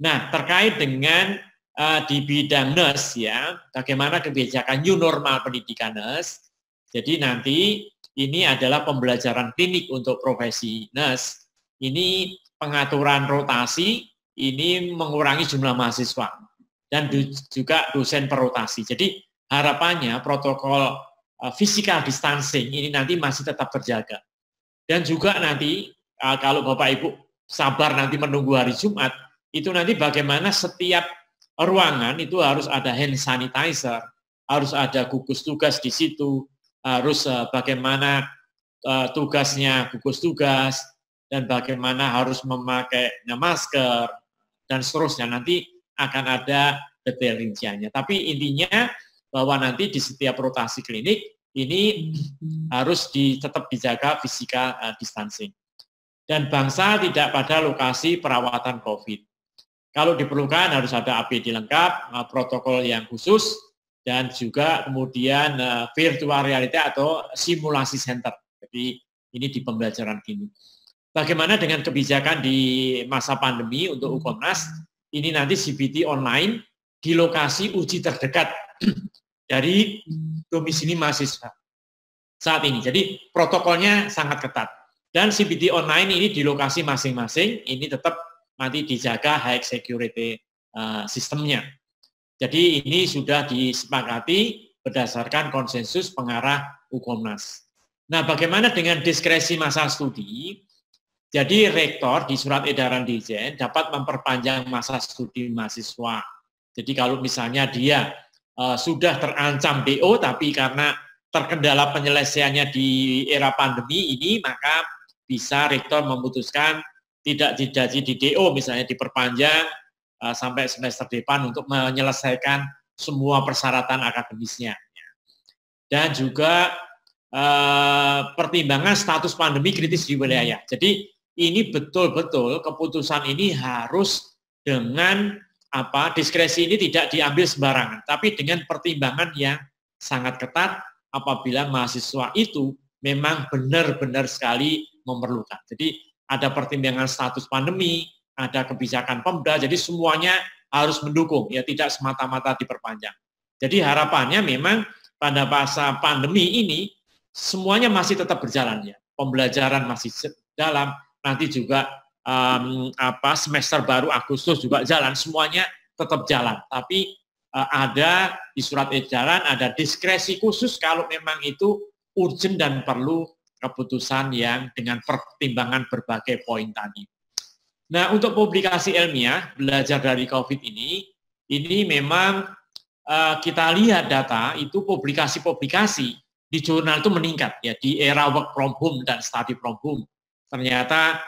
Nah, terkait dengan di bidang nurse ya, bagaimana kebijakan new normal pendidikan nurse. Jadi nanti ini adalah pembelajaran klinik untuk profesi nurse. Ini pengaturan rotasi, ini mengurangi jumlah mahasiswa dan juga dosen per rotasi. Jadi harapannya protokol physical distancing ini nanti masih tetap terjaga. Dan juga nanti kalau Bapak Ibu sabar nanti menunggu hari Jumat, itu nanti bagaimana setiap ruangan itu harus ada hand sanitizer, harus ada gugus tugas di situ, harus bagaimana tugasnya gugus tugas, dan bagaimana harus memakai masker, dan seterusnya. Nanti akan ada detail rinciannya. Tapi intinya bahwa nanti di setiap rotasi klinik ini harus tetap dijaga physical distancing. Dan bangsa tidak pada lokasi perawatan COVID. Kalau diperlukan harus ada APD lengkap, protokol yang khusus, dan juga kemudian virtual reality atau simulasi center. Jadi ini di pembelajaran ini. Bagaimana dengan kebijakan di masa pandemi untuk Ukomnas? Ini nanti CBT online di lokasi uji terdekat dari domisili mahasiswa saat ini. Jadi protokolnya sangat ketat. Dan CBT online ini di lokasi masing-masing, ini tetap nanti dijaga high security sistemnya. Jadi ini sudah disepakati berdasarkan konsensus pengarah Ukomnas. Nah, bagaimana dengan diskresi masa studi? Jadi rektor di surat edaran Dirjen dapat memperpanjang masa studi mahasiswa. Jadi kalau misalnya dia sudah terancam DO, tapi karena terkendala penyelesaiannya di era pandemi ini, maka bisa rektor memutuskan tidak jadi di DO, misalnya diperpanjang sampai semester depan untuk menyelesaikan semua persyaratan akademisnya. Dan juga pertimbangan status pandemi kritis di wilayah. Jadi ini betul-betul keputusan ini harus dengan diskresi ini tidak diambil sembarangan, tapi dengan pertimbangan yang sangat ketat apabila mahasiswa itu memang benar-benar sekali memerlukan. Jadi ada pertimbangan status pandemi, ada kebijakan Pemda, jadi semuanya harus mendukung, ya tidak semata-mata diperpanjang. Jadi harapannya memang pada masa pandemi ini semuanya masih tetap berjalan ya, pembelajaran masih dalam, nanti juga semester baru Agustus juga jalan, semuanya tetap jalan. Tapi ada di surat edaran ada diskresi khusus kalau memang itu urgent dan perlu keputusan yang dengan pertimbangan berbagai poin tadi. Nah, untuk publikasi ilmiah belajar dari COVID ini memang kita lihat data itu publikasi-publikasi di jurnal itu meningkat ya di era work from home dan study from home. Ternyata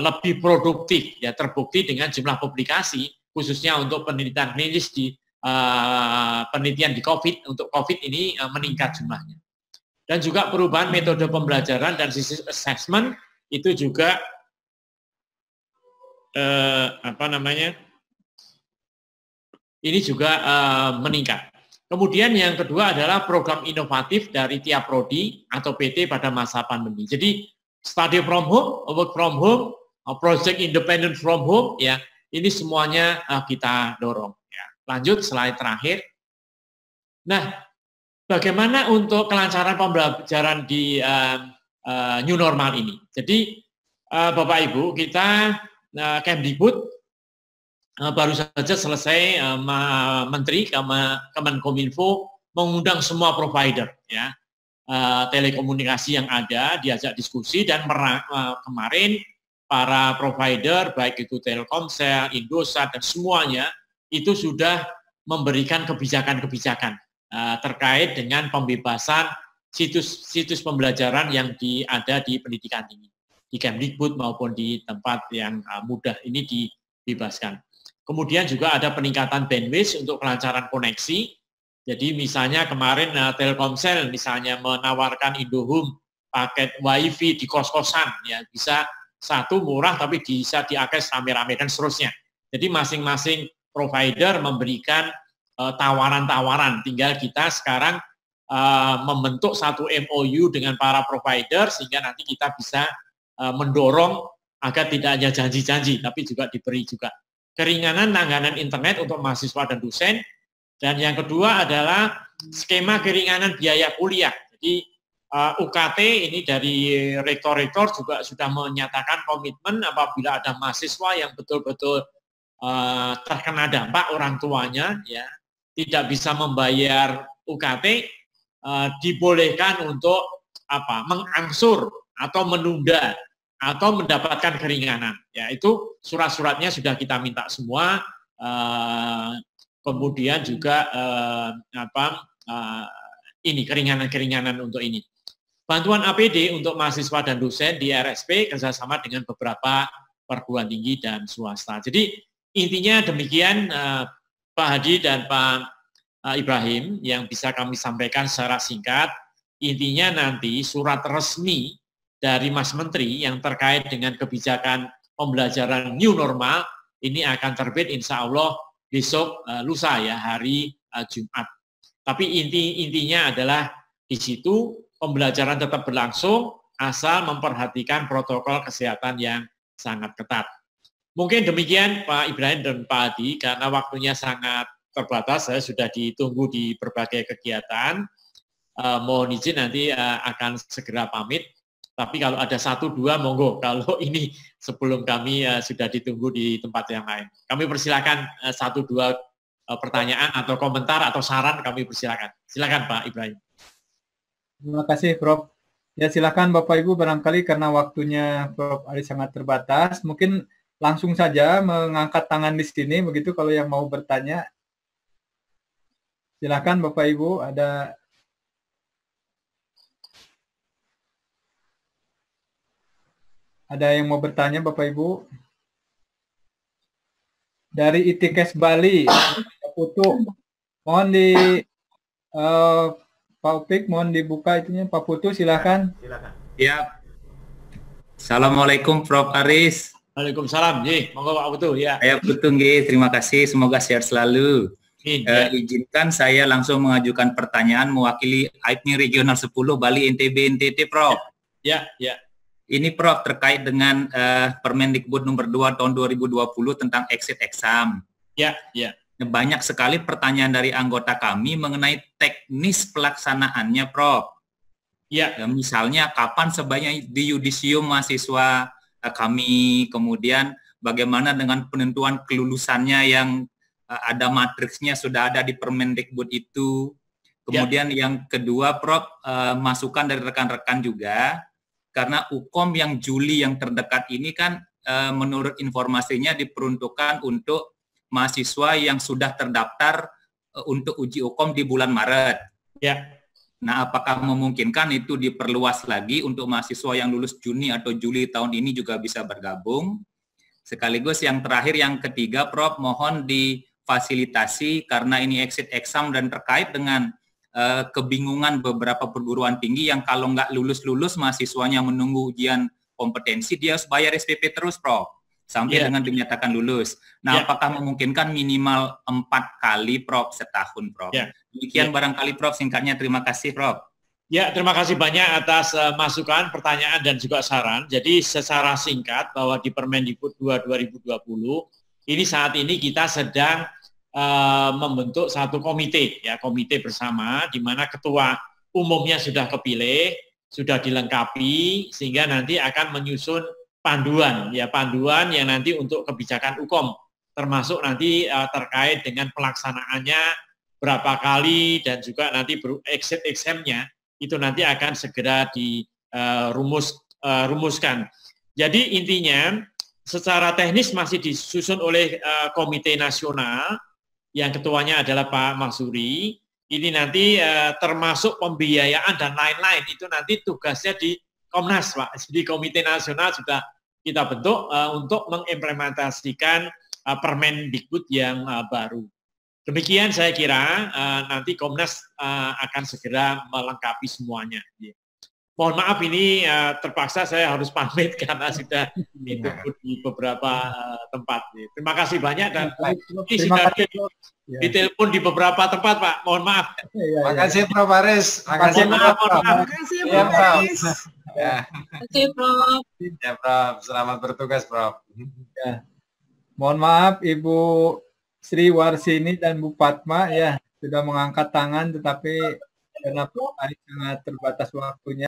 lebih produktif ya, terbukti dengan jumlah publikasi khususnya untuk penelitian klinis di penelitian di COVID, untuk COVID ini meningkat jumlahnya. Dan juga perubahan metode pembelajaran dan sistem assessment itu juga ini juga meningkat. Kemudian yang kedua adalah program inovatif dari tiap prodi atau PT pada masa pandemi. Jadi study from home, work from home, project independent from home, ya ini semuanya kita dorong. Ya. Lanjut slide terakhir. Nah, bagaimana untuk kelancaran pembelajaran di new normal ini? Jadi Bapak Ibu, kita Kemdikbud baru saja selesai Menteri Kemenkominfo mengundang semua provider ya telekomunikasi yang ada, diajak diskusi, dan kemarin para provider baik itu Telkomsel, Indosat dan semuanya itu sudah memberikan kebijakan-kebijakan terkait dengan pembebasan situs pembelajaran yang ada di pendidikan tinggi di Kemdikbud maupun di tempat yang mudah ini dibebaskan. Kemudian juga ada peningkatan bandwidth untuk kelancaran koneksi. Jadi misalnya kemarin Telkomsel misalnya menawarkan Indohome paket WiFi di kos-kosan, ya bisa satu murah tapi bisa diakses rame-rame dan seterusnya. Jadi masing-masing provider memberikan tawaran-tawaran. Tinggal kita sekarang membentuk satu MOU dengan para provider sehingga nanti kita bisa mendorong agar tidak hanya janji-janji tapi juga diberi juga keringanan langganan internet untuk mahasiswa dan dosen. Dan yang kedua adalah skema keringanan biaya kuliah. Jadi UKT ini dari rektor-rektor juga sudah menyatakan komitmen apabila ada mahasiswa yang betul-betul terkena dampak orang tuanya, ya tidak bisa membayar UKT, dibolehkan untuk mengangsur atau menunda atau mendapatkan keringanan. Ya itu surat-suratnya sudah kita minta semua. Kemudian juga ini keringanan-keringanan untuk ini. Bantuan APD untuk mahasiswa dan dosen di RSP kerjasama dengan beberapa perguruan tinggi dan swasta. Jadi intinya demikian Pak Hadi dan Pak Ibrahim yang bisa kami sampaikan secara singkat. Intinya nanti surat resmi dari Mas Menteri yang terkait dengan kebijakan pembelajaran new normal ini akan terbit insya Allah besok lusa ya hari Jumat. Tapi intinya adalah di situ pembelajaran tetap berlangsung asal memperhatikan protokol kesehatan yang sangat ketat. Mungkin demikian Pak Ibrahim dan Pak Hadi, karena waktunya sangat terbatas, saya sudah ditunggu di berbagai kegiatan. Mohon izin nanti akan segera pamit. Tapi kalau ada 1-2 monggo, kalau ini sebelum kami sudah ditunggu di tempat yang lain. Kami persilakan 1-2 pertanyaan atau komentar atau saran kami persilakan. Silakan Pak Ibrahim. Terima kasih Prof. Ya silakan Bapak Ibu, barangkali karena waktunya Prof Ari sangat terbatas, mungkin langsung saja mengangkat tangan di sini begitu kalau yang mau bertanya. Silakan Bapak Ibu, ada yang mau bertanya Bapak Ibu? Dari ITKes Bali, Pak Putu, mohon Pak Upik, mohon dibuka itunya. Pak Putu, silakan. Silakan. Ya. Assalamualaikum Prof Aris. Waalaikumsalam. Monggo Pak Putu ya. Saya Putu nggih, terima kasih, semoga sehat selalu. Izinkan saya langsung mengajukan pertanyaan mewakili AIPNI Regional 10 Bali NTB NTT Prof. Ya. Ini Prof terkait dengan Permendikbud nomor 2 tahun 2020 tentang exit exam. Ya. Banyak sekali pertanyaan dari anggota kami mengenai teknis pelaksanaannya Prof. Ya. Misalnya kapan sebaiknya di yudisium mahasiswa kami, kemudian bagaimana dengan penentuan kelulusannya yang ada matriksnya sudah ada di Permendikbud itu. Kemudian yang kedua Prof, masukan dari rekan-rekan juga. Karena UKOM yang Juli yang terdekat ini kan menurut informasinya diperuntukkan untuk mahasiswa yang sudah terdaftar untuk uji UKOM di bulan Maret. Ya. Nah, apakah memungkinkan itu diperluas lagi untuk mahasiswa yang lulus Juni atau Juli tahun ini juga bisa bergabung? Sekaligus yang terakhir, yang ketiga, Prof, mohon difasilitasi karena ini exit exam dan terkait dengan kebingungan beberapa perguruan tinggi yang kalau nggak lulus-lulus mahasiswanya menunggu ujian kompetensi, dia harus bayar SPP terus, Prof, sampai dengan dinyatakan lulus. Nah, apakah memungkinkan minimal 4 kali, Prof, setahun, Prof? Demikian barangkali, Prof, singkatnya. Terima kasih, Prof. Ya, terima kasih banyak atas masukan, pertanyaan, dan juga saran. Jadi, secara singkat, bahwa di Permendikbud 2 2020, ini saat ini kita sedang membentuk satu komite, ya, komite bersama, di mana ketua umumnya sudah kepilih, sudah dilengkapi, sehingga nanti akan menyusun panduan, ya, panduan yang nanti untuk kebijakan UKOM, termasuk nanti terkait dengan pelaksanaannya berapa kali, dan juga nanti exit exam-nya itu nanti akan segera dirumuskan. Jadi intinya secara teknis masih disusun oleh komite nasional yang ketuanya adalah Pak Maksuri. Ini nanti termasuk pembiayaan dan lain-lain itu nanti tugasnya di Komnas, Pak. Jadi komite nasional sudah kita bentuk untuk mengimplementasikan Permendikbud yang baru. Demikian saya kira nanti Komnas akan segera melengkapi semuanya. Mohon maaf ini terpaksa saya harus pamit karena sudah ditunggu di beberapa tempat. Terima kasih banyak dan ini sudah ditelepon di beberapa tempat, Pak. Mohon maaf. Terima kasih Prof Aris. Terima kasih Prof. Terima kasih Prof Aris. Terima kasih Prof. Ya Prof, selamat bertugas Prof. Ya. Mohon maaf Ibu Sri Warsini dan Bu Fatma ya sudah mengangkat tangan, tetapi karena Pak Aris sangat terbatas waktunya.